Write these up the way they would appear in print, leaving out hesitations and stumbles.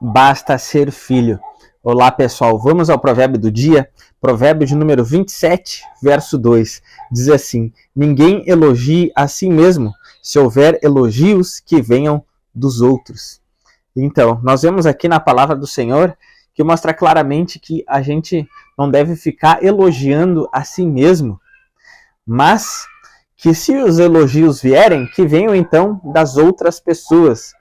basta ser filho. Olá, pessoal, vamos ao provérbio do dia, provérbio de número 27, verso 2. Diz assim: ninguém elogie a si mesmo, se houver elogios que venham dos outros. Então, nós vemos aqui na palavra do Senhor que mostra claramente que a gente não deve ficar elogiando a si mesmo, mas que se os elogios vierem, que venham então das outras pessoas.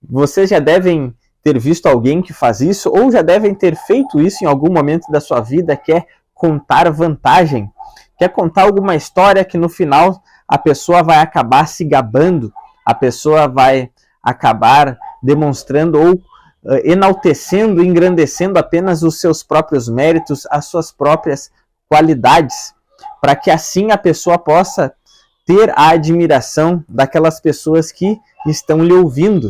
Vocês já devem ter visto alguém que faz isso, ou já devem ter feito isso em algum momento da sua vida, que é contar vantagem, quer contar alguma história que no final a pessoa vai acabar se gabando, a pessoa vai acabar demonstrando ou enaltecendo, engrandecendo apenas os seus próprios méritos, as suas próprias qualidades, para que assim a pessoa possa ter a admiração daquelas pessoas que estão lhe ouvindo.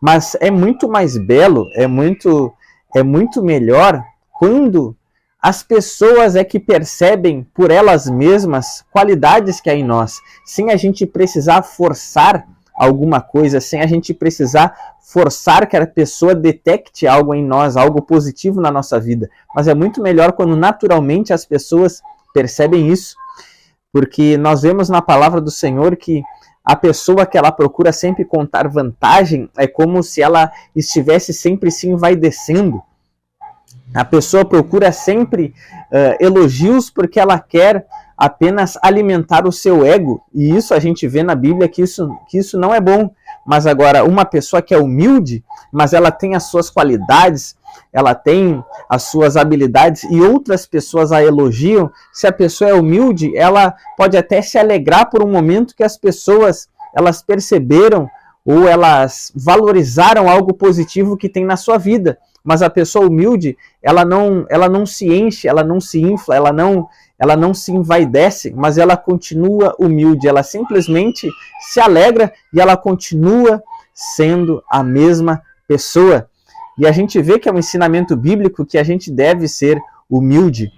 Mas é muito mais belo, é muito melhor quando as pessoas é que percebem por elas mesmas qualidades que há em nós, sem a gente precisar forçar alguma coisa, sem a gente precisar forçar que a pessoa detecte algo em nós, algo positivo na nossa vida. Mas é muito melhor quando naturalmente as pessoas percebem isso, porque nós vemos na palavra do Senhor que a pessoa que ela procura sempre contar vantagem é como se ela estivesse sempre se envaidecendo. A pessoa procura sempre elogios porque ela quer apenas alimentar o seu ego, e isso a gente vê na Bíblia que isso não é bom. Mas agora, uma pessoa que é humilde, mas ela tem as suas qualidades, ela tem as suas habilidades e outras pessoas a elogiam, se a pessoa é humilde, ela pode até se alegrar por um momento que as pessoas elas perceberam ou elas valorizaram algo positivo que tem na sua vida. Mas a pessoa humilde, ela não se enche, ela não se infla, ela não se envaidece, mas ela continua humilde, ela simplesmente se alegra e ela continua sendo a mesma pessoa. E a gente vê que é um ensinamento bíblico que a gente deve ser humilde.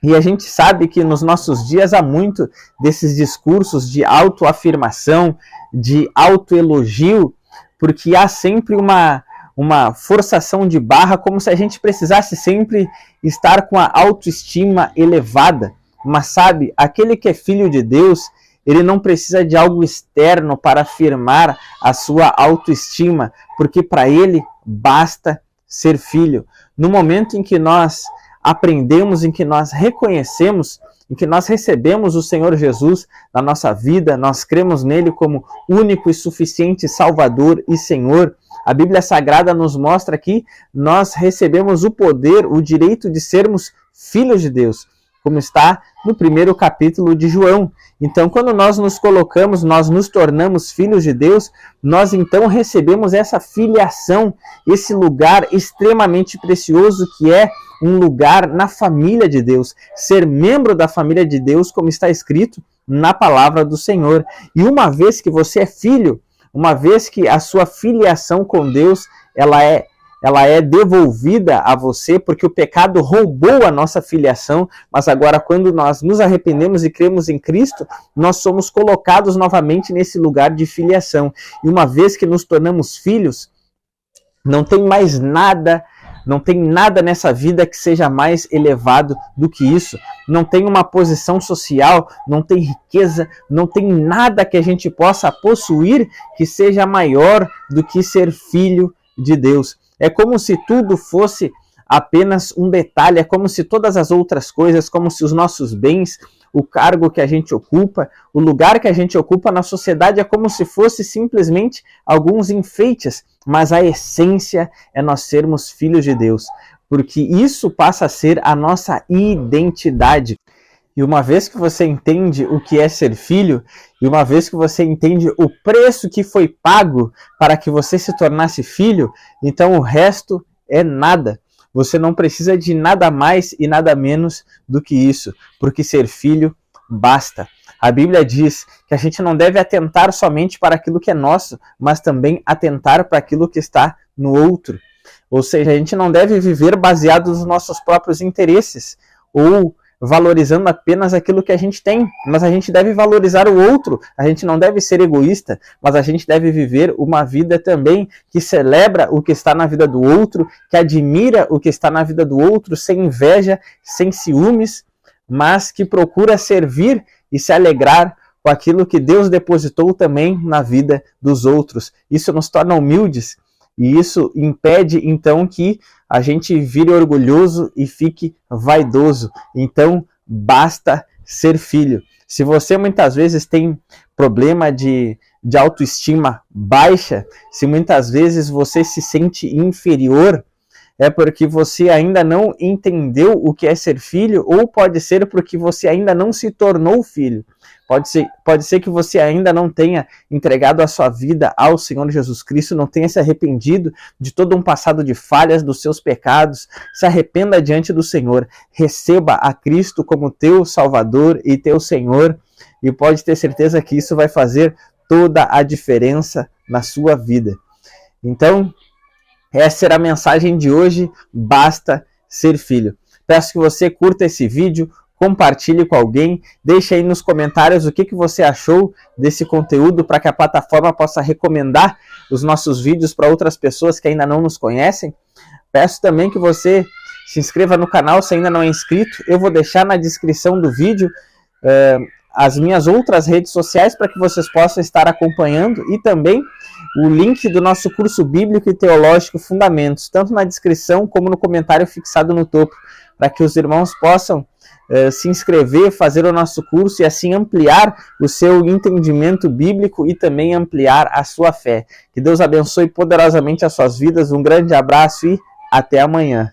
E a gente sabe que nos nossos dias há muito desses discursos de autoafirmação, de autoelogio, porque há sempre uma forçação de barra, como se a gente precisasse sempre estar com a autoestima elevada. Mas sabe, aquele que é filho de Deus, ele não precisa de algo externo para afirmar a sua autoestima, porque para ele basta ser filho. No momento em que nós aprendemos, em que nós reconhecemos, em que nós recebemos o Senhor Jesus na nossa vida, nós cremos nele como único e suficiente Salvador e Senhor, a Bíblia Sagrada nos mostra que nós recebemos o poder, o direito de sermos filhos de Deus, como está no primeiro capítulo de João. Então, quando nós nos colocamos, nós nos tornamos filhos de Deus, nós então recebemos essa filiação, esse lugar extremamente precioso que é um lugar na família de Deus, ser membro da família de Deus, como está escrito na palavra do Senhor. E uma vez que você é filho, uma vez que a sua filiação com Deus, ela é devolvida a você, porque o pecado roubou a nossa filiação, mas agora quando nós nos arrependemos e cremos em Cristo, nós somos colocados novamente nesse lugar de filiação. E uma vez que nos tornamos filhos, não tem mais nada, não tem nada nessa vida que seja mais elevado do que isso. Não tem uma posição social, não tem riqueza, não tem nada que a gente possa possuir que seja maior do que ser filho de Deus. É como se tudo fosse apenas um detalhe, é como se todas as outras coisas, como se os nossos bens, o cargo que a gente ocupa, o lugar que a gente ocupa na sociedade é como se fosse simplesmente alguns enfeites, mas a essência é nós sermos filhos de Deus, porque isso passa a ser a nossa identidade. E uma vez que você entende o que é ser filho, e uma vez que você entende o preço que foi pago para que você se tornasse filho, então o resto é nada. Você não precisa de nada mais e nada menos do que isso, porque ser filho basta. A Bíblia diz que a gente não deve atentar somente para aquilo que é nosso, mas também atentar para aquilo que está no outro. Ou seja, a gente não deve viver baseado nos nossos próprios interesses, ou valorizando apenas aquilo que a gente tem, mas a gente deve valorizar o outro, a gente não deve ser egoísta, mas a gente deve viver uma vida também que celebra o que está na vida do outro, que admira o que está na vida do outro, sem inveja, sem ciúmes, mas que procura servir e se alegrar com aquilo que Deus depositou também na vida dos outros. Isso nos torna humildes e isso impede então que a gente vire orgulhoso e fique vaidoso. Então, basta ser filho. Se você muitas vezes tem problema de autoestima baixa, se muitas vezes você se sente inferior, é porque você ainda não entendeu o que é ser filho, ou pode ser porque você ainda não se tornou filho. Pode ser que você ainda não tenha entregado a sua vida ao Senhor Jesus Cristo, não tenha se arrependido de todo um passado de falhas, dos seus pecados. Se arrependa diante do Senhor, receba a Cristo como teu Salvador e teu Senhor, e pode ter certeza que isso vai fazer toda a diferença na sua vida. Então, essa era a mensagem de hoje, basta ser filho. Peço que você curta esse vídeo, compartilhe com alguém, deixe aí nos comentários o que você achou desse conteúdo para que a plataforma possa recomendar os nossos vídeos para outras pessoas que ainda não nos conhecem. Peço também que você se inscreva no canal se ainda não é inscrito. Eu vou deixar na descrição do vídeo as minhas outras redes sociais para que vocês possam estar acompanhando e também o link do nosso curso bíblico e teológico Fundamentos, tanto na descrição como no comentário fixado no topo, para que os irmãos possam se inscrever, fazer o nosso curso e assim ampliar o seu entendimento bíblico e também ampliar a sua fé. Que Deus abençoe poderosamente as suas vidas. Um grande abraço e até amanhã.